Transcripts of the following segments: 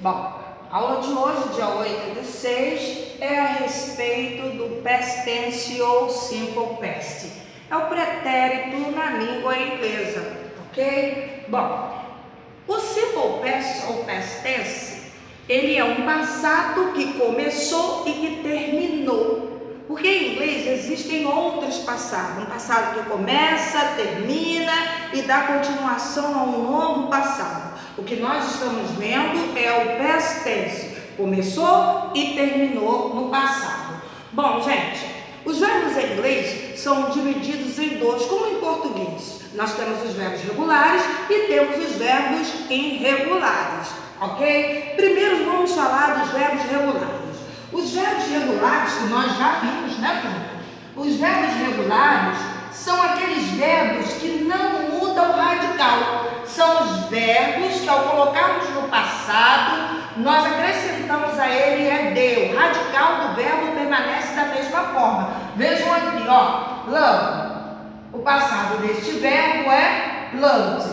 Bom, a aula de hoje, dia 8/6, é a respeito do past tense ou simple past. É o pretérito na língua inglesa, ok? Bom, o simple past ou past tense, ele é um passado que começou e que terminou. Porque em inglês existem outros passados, um passado que começa, termina e dá continuação a um novo passado. O que nós estamos vendo é o past tense, começou e terminou no passado. Bom, gente, os verbos em inglês são divididos em dois, como em português. Nós temos os verbos regulares e temos os verbos irregulares, ok? Primeiro vamos falar dos verbos regulares. Os verbos regulares, que nós já vimos, né, turma? Os verbos regulares são aqueles verbos que não mudam o radical. São os verbos que, ao colocarmos no passado, nós acrescentamos a ele ED. O radical do verbo permanece da mesma forma. Vejam aqui, ó, love. O passado deste verbo é loved.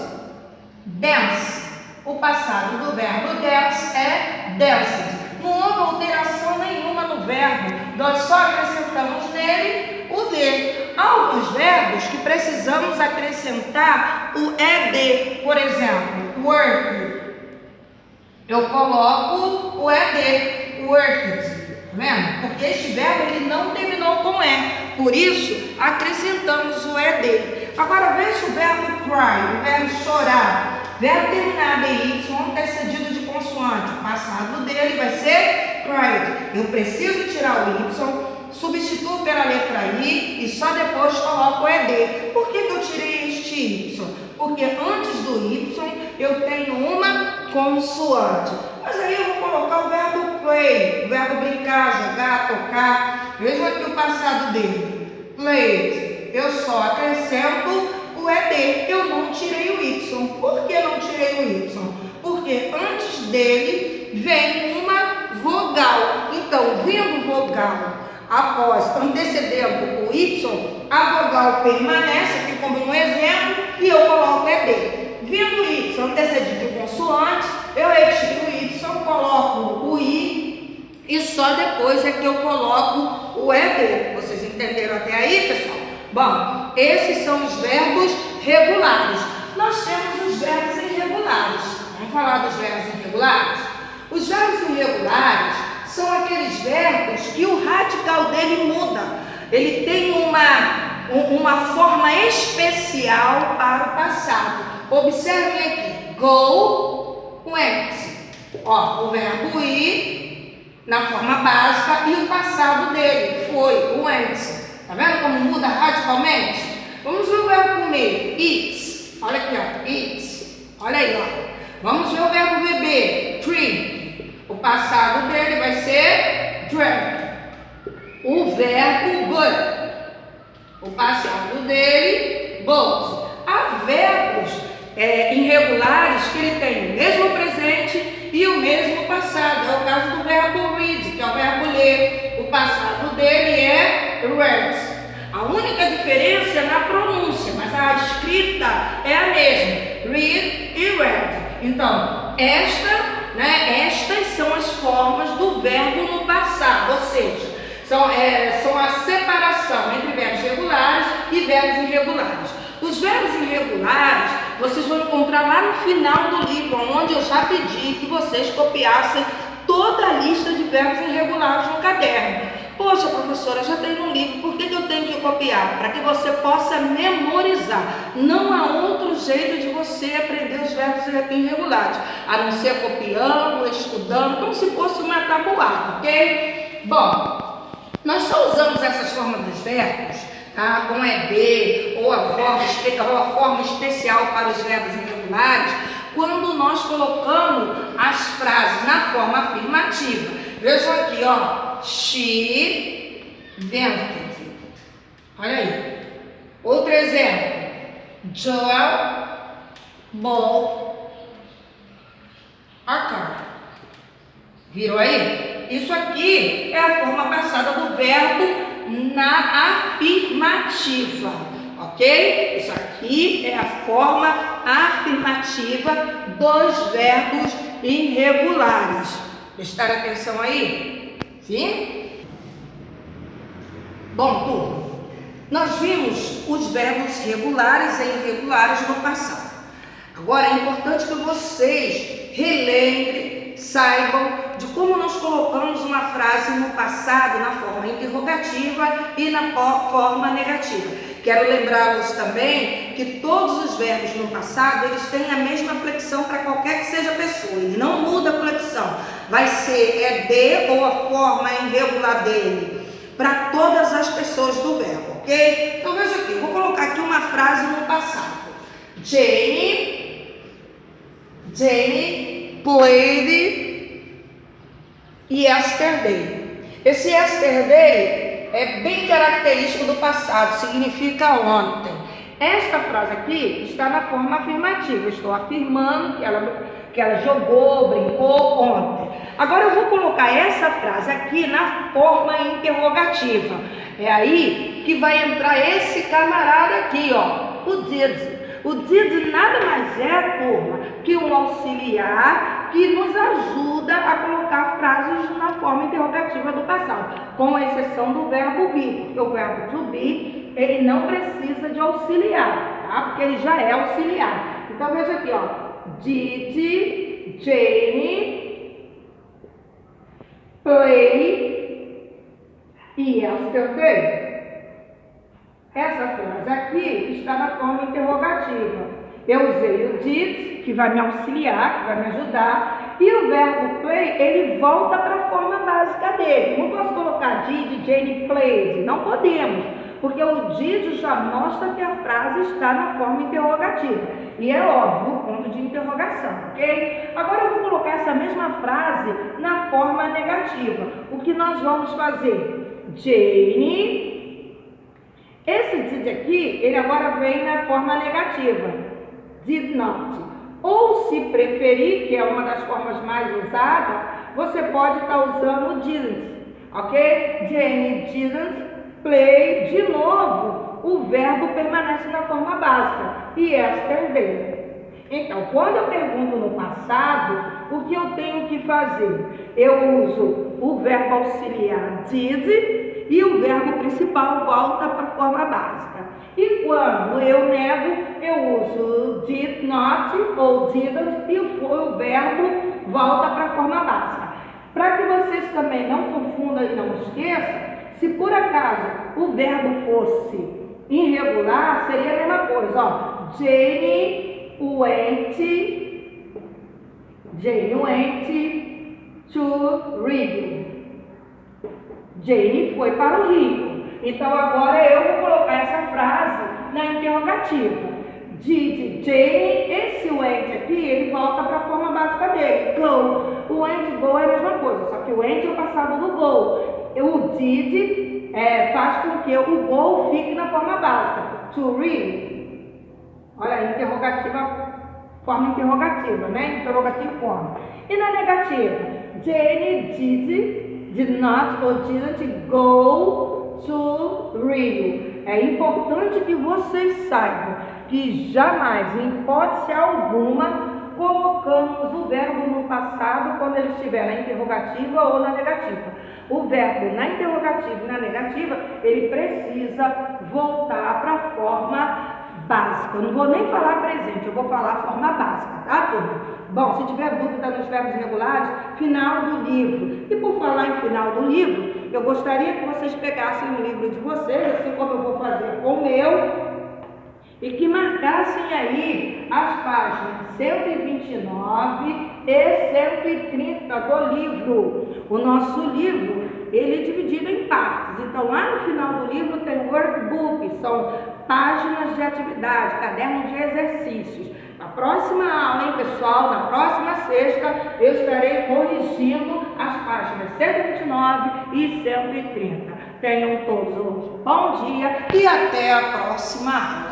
Dance. O passado do verbo dance é danced. Não houve alteração nenhuma no verbo, nós só acrescentamos nele o D. Há alguns verbos que precisamos acrescentar o ED, por exemplo, work. Eu coloco o ED, worked, tá vendo? Porque este verbo ele não terminou com E, por isso acrescentamos o ED. Agora veja o verbo cry, o verbo chorar. Verbo terminado em Y, antecedido de consoante. O passado dele vai ser cried. Eu preciso tirar o Y, substituo pela letra I e só depois coloco o ED. Por que eu tirei este Y? Porque antes do Y eu tenho uma consoante. Mas aí eu vou colocar o verbo play, o verbo brincar, jogar, tocar. Veja aqui o passado dele. Played. Eu só acrescento o ED, eu não tirei o Y. Por que não tirei o Y? Porque antes dele vem uma vogal. Então, vindo vogal após, antecedendo o Y, a vogal permanece, aqui como no exemplo, e eu coloco ED. Vindo o Y antecedido de consoante, eu retiro o Y, coloco o I e só depois é que eu coloco o ED. Vocês entenderam até aí, pessoal? Bom, esses são os verbos regulares. Nós temos os verbos irregulares. Vamos falar dos verbos irregulares? Os verbos irregulares são aqueles verbos que o radical dele muda. Ele tem uma forma especial para o passado. Observem aqui. Go, went. Ó, o verbo ir na forma básica e o passado dele foi, went. Tá vendo como muda radicalmente? Vamos ver o verbo comer, eat. Olha aqui, ó, eat. Olha aí, ó. Vamos ver o verbo beber, drink. O passado dele vai ser drank. O verbo good. O passado dele, boat. Há verbos irregulares que ele tem o mesmo presente e o mesmo passado. É o caso do verbo read, que é o verbo ler. O passado dele é read. A única diferença é na pronúncia, mas a escrita é a mesma, read e read. Então, estas são as formas do verbo no passado, ou seja, são a separação entre verbos regulares e verbos irregulares. Os verbos irregulares, vocês vão encontrar lá no final do livro, onde eu já pedi que vocês copiassem toda a lista de verbos irregulares no caderno. Poxa, professora, já tem um livro, por que eu tenho que copiar? Para que você possa memorizar. Não há outro jeito de você aprender os verbos irregulares, a não ser copiando, estudando, como se fosse uma tabuada, ok? Bom, nós só usamos essas formas dos verbos, tá? Com ED ou a forma especial para os verbos irregulares, quando nós colocamos as frases na forma afirmativa. Vejam aqui, ó. She danced. Olha aí. Outro exemplo. Joel bought a car. Viram aí? Isso aqui é a forma passada do verbo na afirmativa. Ok? Isso aqui é a forma afirmativa dos verbos irregulares. Prestar atenção aí? Sim? Bom, turma, nós vimos os verbos regulares e irregulares no passado. Agora é importante que vocês relembrem, saibam de como nós colocamos uma frase no passado na forma interrogativa e na forma negativa. Quero lembrá-los também que todos os verbos no passado, eles têm a mesma flexão para qualquer que seja a pessoa. Ele não muda a flexão. Vai ser de ou a forma irregular dele para todas as pessoas do verbo, ok? Então veja aqui, vou colocar aqui uma frase no passado. Jane played yesterday. Esse yesterday é bem característico do passado, significa ontem. Esta frase aqui está na forma afirmativa. Estou afirmando que ela jogou, brincou ontem. Agora eu vou colocar essa frase aqui na forma interrogativa. É aí que vai entrar esse camarada aqui, ó, o did. O did nada mais é, turma, que um auxiliar que nos ajuda a colocar frases na forma interrogativa do passado, com exceção do verbo be, porque o verbo to be, ele não precisa de auxiliar, tá? Porque ele já é auxiliar. Então veja aqui, ó, did Jane play yesterday? Essa frase aqui está na forma interrogativa. Eu usei o did, que vai me auxiliar, que vai me ajudar, e o verbo play, ele volta para a forma básica dele. Não posso colocar did, Jane played, não podemos, porque o did já mostra que a frase está na forma interrogativa. E é óbvio, o ponto de interrogação, ok? Agora eu vou colocar essa mesma frase na forma negativa. O que nós vamos fazer? Jane... Esse did aqui, ele agora vem na forma negativa, did not. Ou, se preferir, que é uma das formas mais usadas, você pode estar usando o didn't, ok? Jane didn't play. De novo, o verbo permanece na forma básica, yesterday. Então, quando eu pergunto no passado, o que eu tenho que fazer? Eu uso o verbo auxiliar did, e o verbo principal volta para a forma básica. E quando eu nego, eu uso did not ou didn't e o verbo volta para a forma básica. Para que vocês também não confundam e não esqueçam, se por acaso o verbo fosse irregular, seria a mesma coisa. Ó. Jane went to Rio. Jane foi para o Rio. Então agora eu vou colocar essa frase na interrogativa. Did Jane, esse went aqui, ele volta para a forma básica dele. Go. O went go é a mesma coisa, só que o went é o passado do go. O did faz com que o go fique na forma básica. To Rio. Olha aí, interrogativa, forma interrogativa, né? Interrogativo forma. E na negativa? Jane did not or didn't go to Rio. É importante que vocês saibam que jamais, em hipótese alguma, colocamos o verbo no passado quando ele estiver na interrogativa ou na negativa. O verbo na interrogativa e na negativa, ele precisa voltar para a forma básica. Eu não vou nem falar presente, eu vou falar a forma básica, tá, turma? Bom, se tiver dúvida nos verbos regulares, final do livro. E por falar em final do livro, eu gostaria que vocês pegassem o livro de vocês, assim como eu vou fazer com o meu, e que marcassem aí as páginas 129 e 130 do livro. O nosso livro, ele é dividido em partes. Então, lá no final do livro tem workbook, são páginas de atividade, caderno de exercícios. Na próxima aula, hein, pessoal, na próxima sexta, eu estarei corrigindo as páginas 129 e 130. Tenham todos um bom dia e até a próxima aula.